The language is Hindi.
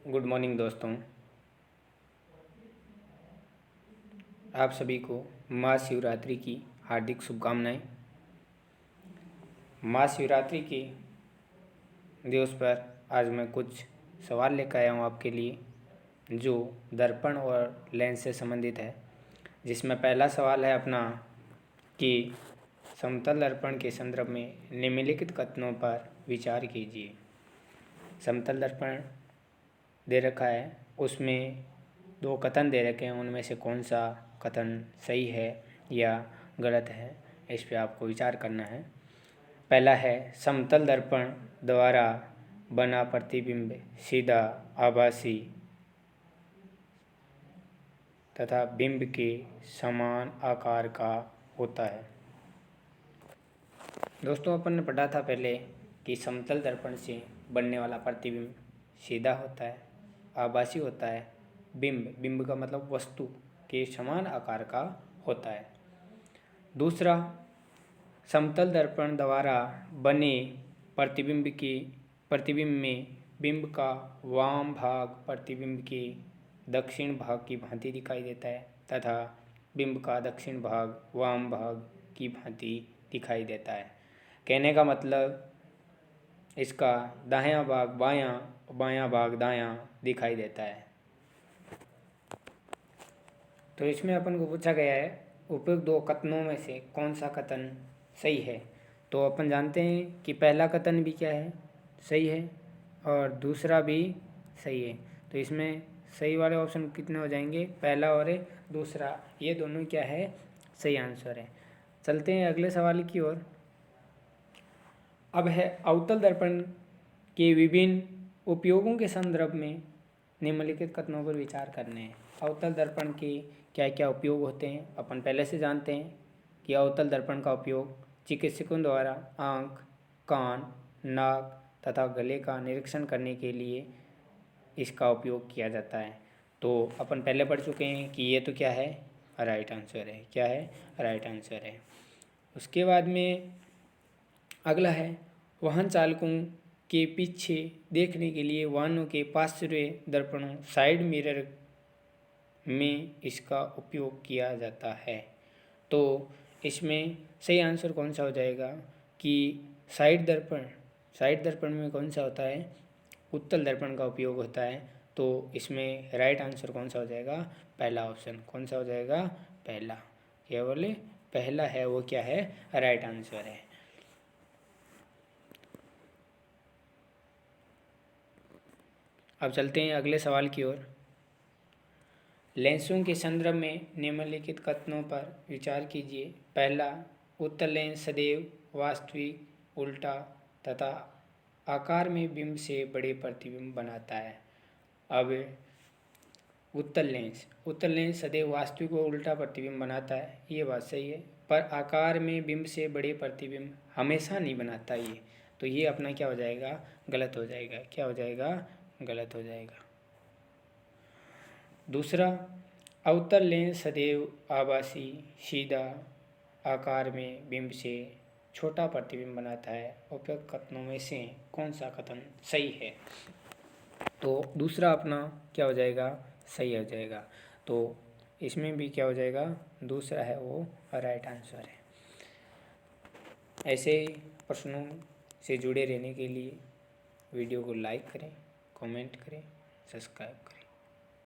गुड मॉर्निंग दोस्तों। आप सभी को महाशिवरात्रि की हार्दिक शुभकामनाएं। महाशिवरात्रि के दिवस पर आज मैं कुछ सवाल लेकर आया हूँ आपके लिए, जो दर्पण और लेंस से संबंधित है। जिसमें पहला सवाल है अपना कि समतल दर्पण के संदर्भ में निम्नलिखित कथनों पर विचार कीजिए। समतल दर्पण दे रखा है, उसमें दो कथन दे रखे हैं, उनमें से कौन सा कथन सही है या गलत है, इस पे आपको विचार करना है। पहला है, समतल दर्पण द्वारा बना प्रतिबिंब सीधा आभासी तथा बिंब के समान आकार का होता है। दोस्तों, अपन ने पढ़ा था पहले कि समतल दर्पण से बनने वाला प्रतिबिंब सीधा होता है, आभासी होता है, बिंब का मतलब वस्तु के समान आकार का होता है। दूसरा, समतल दर्पण द्वारा बने प्रतिबिंब में बिंब का वाम भाग प्रतिबिंब के दक्षिण भाग की भांति दिखाई देता है तथा बिंब का दक्षिण भाग वाम भाग की भांति दिखाई देता है। कहने का मतलब इसका दायां भाग बायां, बायां भाग दायां दिखाई देता है। तो इसमें अपन को पूछा गया है उपयुक्त दो कथनों में से कौन सा कथन सही है। तो अपन जानते हैं कि पहला कथन भी क्या है, सही है, और दूसरा भी सही है। तो इसमें सही वाले ऑप्शन कितने हो जाएंगे, पहला और दूसरा, ये दोनों क्या है, सही आंसर है। चलते हैं अगले सवाल की ओर। अब है अवतल दर्पण के विभिन्न उपयोगों के संदर्भ में निम्नलिखित कथनों पर विचार करने हैं। अवतल दर्पण के क्या क्या उपयोग होते हैं, अपन पहले से जानते हैं कि अवतल दर्पण का उपयोग चिकित्सकों द्वारा आँख, कान, नाक तथा गले का निरीक्षण करने के लिए इसका उपयोग किया जाता है। तो अपन पहले पढ़ चुके हैं कि ये तो क्या है, राइट आंसर है। क्या है, राइट आंसर है। उसके बाद में अगला है, वाहन चालकों के पीछे देखने के लिए वाहनों के पार्श्वीय दर्पणों साइड मिरर में इसका उपयोग किया जाता है। तो इसमें सही आंसर कौन सा हो जाएगा कि साइड दर्पण में कौन सा होता है, उत्तल दर्पण का उपयोग होता है। तो इसमें राइट आंसर कौन सा हो जाएगा, पहला ऑप्शन। कौन सा हो जाएगा, पहला। क्या बोले, पहला है वो क्या है, राइट आंसर है। अब चलते हैं अगले सवाल की ओर। लेंसों के संदर्भ में निम्नलिखित कथनों पर विचार कीजिए। पहला, उत्तल लेंस सदैव वास्तविक, उल्टा तथा आकार में बिंब से बड़े प्रतिबिंब बनाता है। अब उत्तल लेंस सदैव वास्तविक और उल्टा प्रतिबिंब बनाता है, ये बात सही है, पर आकार में बिंब से बड़े प्रतिबिंब हमेशा नहीं बनाता ये। तो ये अपना क्या हो जाएगा, गलत हो जाएगा। क्या हो जाएगा, गलत हो जाएगा। दूसरा, अवतल लेंस सदैव आभासी, सीधा, आकार में बिंब से छोटा प्रतिबिंब बनाता है। उपयुक्त कथनों में से कौन सा कथन सही है। तो दूसरा अपना क्या हो जाएगा, सही हो जाएगा। तो इसमें भी क्या हो जाएगा, दूसरा है वो राइट आंसर है। ऐसे प्रश्नों से जुड़े रहने के लिए वीडियो को लाइक करें, कमेंट करें, सब्सक्राइब करें।